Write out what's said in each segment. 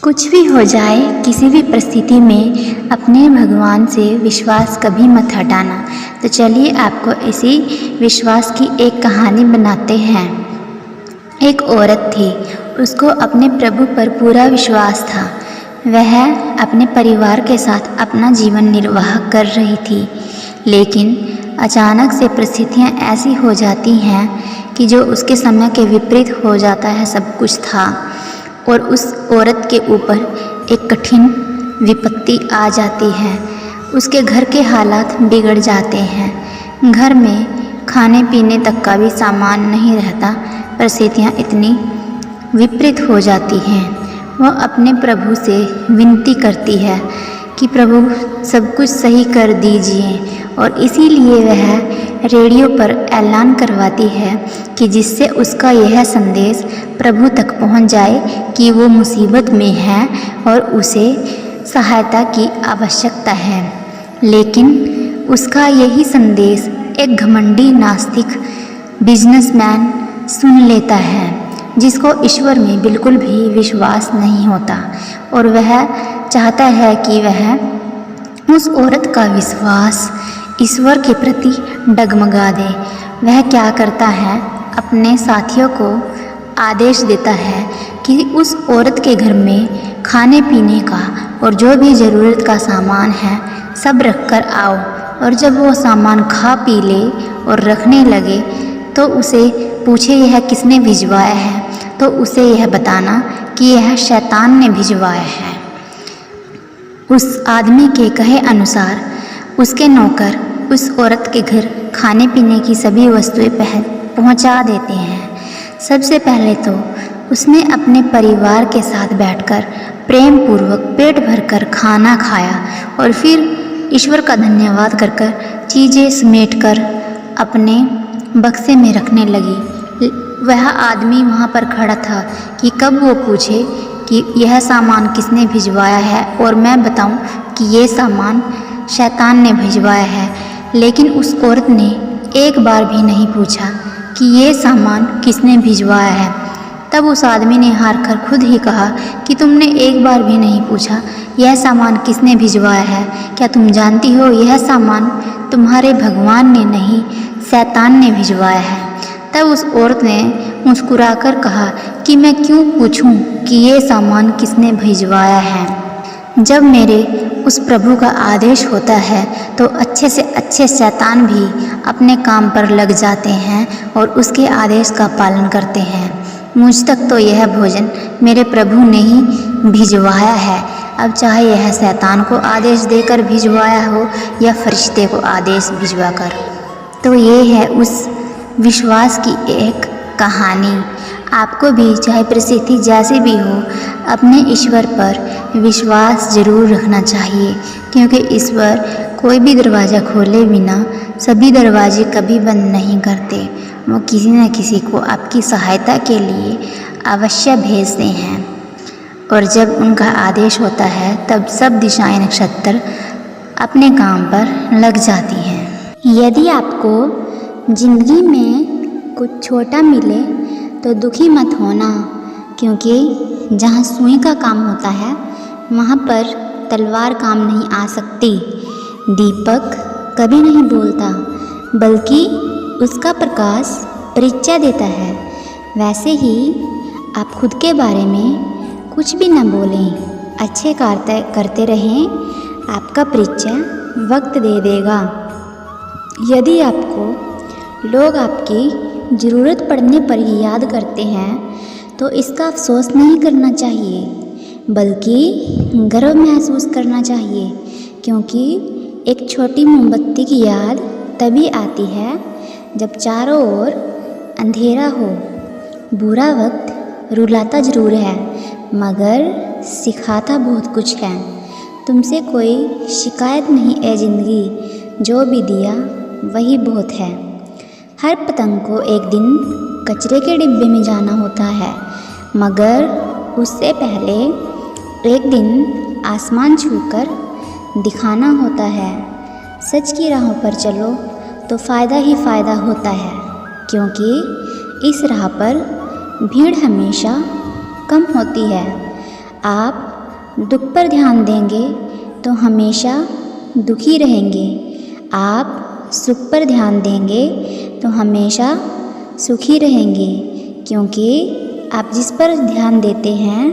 कुछ भी हो जाए, किसी भी परिस्थिति में अपने भगवान से विश्वास कभी मत हटाना। तो चलिए आपको इसी विश्वास की एक कहानी बनाते हैं। एक औरत थी, उसको अपने प्रभु पर पूरा विश्वास था। वह अपने परिवार के साथ अपना जीवन निर्वाह कर रही थी, लेकिन अचानक से परिस्थितियाँ ऐसी हो जाती हैं कि जो उसके समय के विपरीत हो जाता है। सब कुछ था और उस औरत के ऊपर एक कठिन विपत्ति आ जाती है। उसके घर के हालात बिगड़ जाते हैं। घर में खाने पीने तक का भी सामान नहीं रहता। परिस्थितियाँ इतनी विपरीत हो जाती हैं। वह अपने प्रभु से विनती करती है कि प्रभु सब कुछ सही कर दीजिए, और इसीलिए वह रेडियो पर ऐलान करवाती है कि जिससे उसका यह संदेश प्रभु तक पहुंच जाए कि वो मुसीबत में है और उसे सहायता की आवश्यकता है। लेकिन उसका यही संदेश एक घमंडी नास्तिक बिजनेसमैन सुन लेता है, जिसको ईश्वर में बिल्कुल भी विश्वास नहीं होता, और वह चाहता है कि वह उस औरत का विश्वास ईश्वर के प्रति डगमगा दे। वह क्या करता है, अपने साथियों को आदेश देता है कि उस औरत के घर में खाने पीने का और जो भी ज़रूरत का सामान है सब रख कर आओ, और जब वो सामान खा पी ले और रखने लगे तो उसे पूछे यह किसने भिजवाया है, तो उसे यह बताना कि यह शैतान ने भिजवाया है। उस आदमी के कहे अनुसार उसके नौकर उस औरत के घर खाने पीने की सभी वस्तुएं पहुंचा देते हैं। सबसे पहले तो उसने अपने परिवार के साथ बैठकर प्रेम पूर्वक पेट भरकर खाना खाया, और फिर ईश्वर का धन्यवाद कर कर चीज़ें समेट कर अपने बक्से में रखने लगी। वह आदमी वहाँ पर खड़ा था कि कब वो पूछे कि यह सामान किसने भिजवाया है और मैं बताऊं कि ये सामान शैतान ने भिजवाया है। लेकिन उस औरत ने एक बार भी नहीं पूछा कि ये सामान किसने भिजवाया है। तब उस आदमी ने हार कर खुद ही कहा कि तुमने एक बार भी नहीं पूछा यह सामान किसने भिजवाया है। क्या तुम जानती हो यह सामान तुम्हारे भगवान ने नहीं, शैतान ने भिजवाया है। तब उस औरत ने मुस्कुराकर कहा कि मैं क्यों पूछूं कि ये सामान किसने भिजवाया है। जब मेरे उस प्रभु का आदेश होता है तो अच्छे से अच्छे शैतान भी अपने काम पर लग जाते हैं और उसके आदेश का पालन करते हैं। मुझ तक तो यह भोजन मेरे प्रभु ने ही भिजवाया है। अब चाहे यह शैतान को आदेश देकर भिजवाया हो या फरिश्ते को आदेश भिजवाकर। तो ये है उस विश्वास की एक कहानी। आपको भी चाहे परिस्थिति जैसी भी हो, अपने ईश्वर पर विश्वास ज़रूर रखना चाहिए, क्योंकि ईश्वर कोई भी दरवाज़ा खोले बिना सभी दरवाजे कभी बंद नहीं करते। वो किसी न किसी को आपकी सहायता के लिए अवश्य भेजते हैं, और जब उनका आदेश होता है तब सब दिशाएं नक्षत्र अपने काम पर लग जाती हैं। यदि आपको ज़िंदगी में कुछ छोटा मिले तो दुखी मत होना, क्योंकि जहाँ सुई का काम होता है वहाँ पर तलवार काम नहीं आ सकती। दीपक कभी नहीं बोलता, बल्कि उसका प्रकाश परिचय देता है। वैसे ही आप खुद के बारे में कुछ भी न बोलें, अच्छे कार्य करते रहें, आपका परिचय वक्त दे देगा। यदि आपको लोग आपकी ज़रूरत पड़ने पर ही याद करते हैं तो इसका अफसोस नहीं करना चाहिए, बल्कि गर्व महसूस करना चाहिए, क्योंकि एक छोटी मोमबत्ती की याद तभी आती है जब चारों ओर अंधेरा हो। बुरा वक्त रुलाता ज़रूर है, मगर सिखाता बहुत कुछ है। तुमसे कोई शिकायत नहीं है ज़िंदगी, जो भी दिया वही बहुत है। हर पतंग को एक दिन कचरे के डिब्बे में जाना होता है, मगर उससे पहले एक दिन आसमान छूकर दिखाना होता है। सच की राहों पर चलो तो फ़ायदा ही फ़ायदा होता है, क्योंकि इस राह पर भीड़ हमेशा कम होती है। आप दुख पर ध्यान देंगे तो हमेशा दुखी रहेंगे। आप सुख पर ध्यान देंगे तो हमेशा सुखी रहेंगे, क्योंकि आप जिस पर ध्यान देते हैं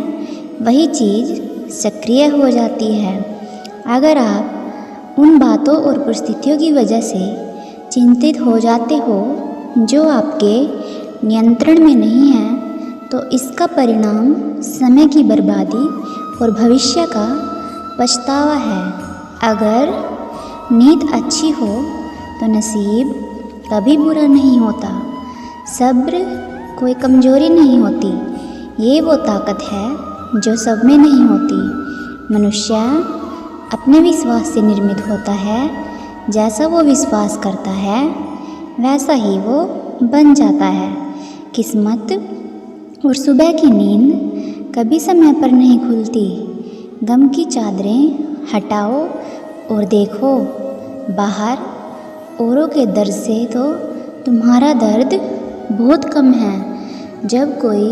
वही चीज़ सक्रिय हो जाती है। अगर आप उन बातों और परिस्थितियों की वजह से चिंतित हो जाते हो जो आपके नियंत्रण में नहीं है, तो इसका परिणाम समय की बर्बादी और भविष्य का पछतावा है। अगर नीयत अच्छी हो तो नसीब कभी बुरा नहीं होता। सब्र कोई कमजोरी नहीं होती, ये वो ताकत है जो सब में नहीं होती। मनुष्य अपने विश्वास से निर्मित होता है। जैसा वो विश्वास करता है वैसा ही वो बन जाता है। किस्मत और सुबह की नींद कभी समय पर नहीं खुलती। गम की चादरें हटाओ और देखो बाहर, औरों के दर्द से तो तुम्हारा दर्द बहुत कम है। जब कोई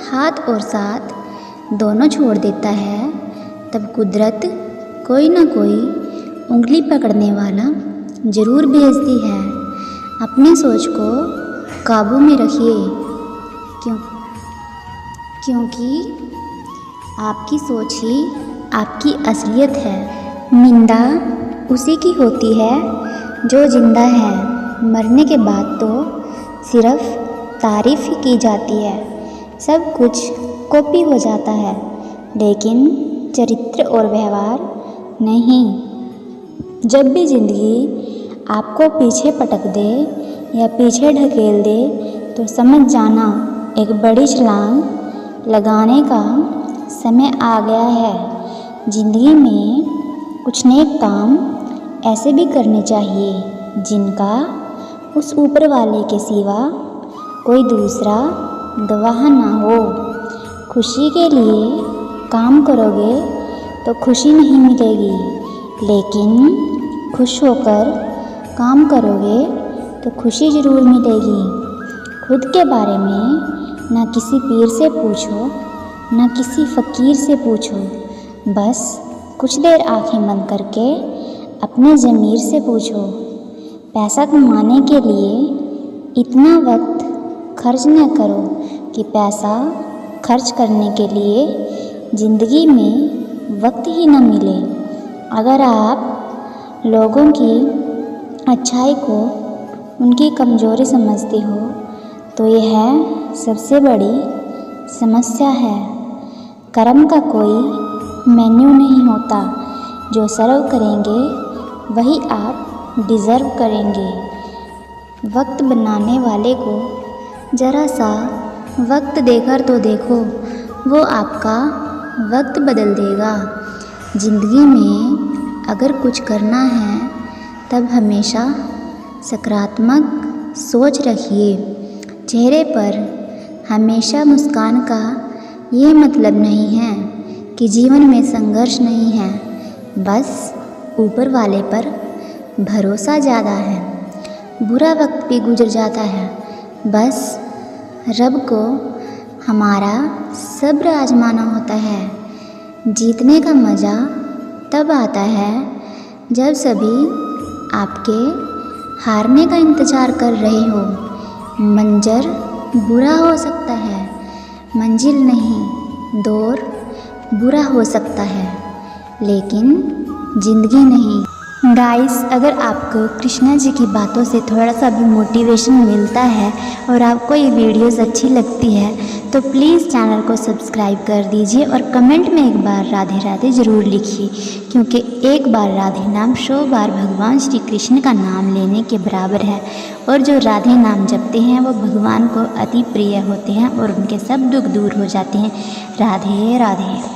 हाथ और साथ दोनों छोड़ देता है, तब कुदरत कोई ना कोई उंगली पकड़ने वाला ज़रूर भेजती है। अपनी सोच को काबू में रखिए, क्योंकि आपकी सोच ही आपकी असलियत है। निंदा उसी की होती है जो जिंदा है। मरने के बाद तो सिर्फ तारीफ़ ही की जाती है। सब कुछ कॉपी हो जाता है, लेकिन चरित्र और व्यवहार नहीं। जब भी ज़िंदगी आपको पीछे पटक दे या पीछे ढकेल दे, तो समझ जाना एक बड़ी छलांग लगाने का समय आ गया है। ज़िंदगी में कुछ नेक काम ऐसे भी करने चाहिए जिनका उस ऊपर वाले के सिवा कोई दूसरा गवाह ना हो। खुशी के लिए काम करोगे तो खुशी नहीं मिलेगी, लेकिन खुश होकर काम करोगे तो खुशी ज़रूर मिलेगी। खुद के बारे में ना किसी पीर से पूछो, ना किसी फ़कीर से पूछो। बस कुछ देर आंखें बंद करके अपने ज़मीर से पूछो। पैसा कमाने के लिए इतना वक्त खर्च न करो कि पैसा खर्च करने के लिए ज़िंदगी में वक्त ही न मिले। अगर आप लोगों की अच्छाई को उनकी कमज़ोरी समझते हो, तो यह सबसे बड़ी समस्या है। कर्म का कोई मेन्यू नहीं होता। जो सर्व करेंगे वही आप डिज़र्व करेंगे। वक्त बनाने वाले को ज़रा सा वक्त देकर तो देखो, वो आपका वक्त बदल देगा। ज़िंदगी में अगर कुछ करना है तब हमेशा सकारात्मक सोच रखिए। चेहरे पर हमेशा मुस्कान का ये मतलब नहीं है कि जीवन में संघर्ष नहीं है, बस ऊपर वाले पर भरोसा ज़्यादा है। बुरा वक्त भी गुजर जाता है, बस रब को हमारा सब्र आजमाना होता है। जीतने का मज़ा तब आता है जब सभी आपके हारने का इंतज़ार कर रहे हो। मंजर बुरा हो सकता है, मंजिल नहीं। दौर बुरा हो सकता है, लेकिन ज़िंदगी नहीं। गाइस, अगर आपको कृष्णा जी की बातों से थोड़ा सा भी मोटिवेशन मिलता है और आपको ये वीडियोस अच्छी लगती है, तो प्लीज़ चैनल को सब्सक्राइब कर दीजिए और कमेंट में एक बार राधे राधे ज़रूर लिखिए, क्योंकि एक बार राधे नाम 100 बार भगवान श्री कृष्ण का नाम लेने के बराबर है। और जो राधे नाम जपते हैं वो भगवान को अति प्रिय होते हैं और उनके सब दुख दूर हो जाते हैं। राधे राधे।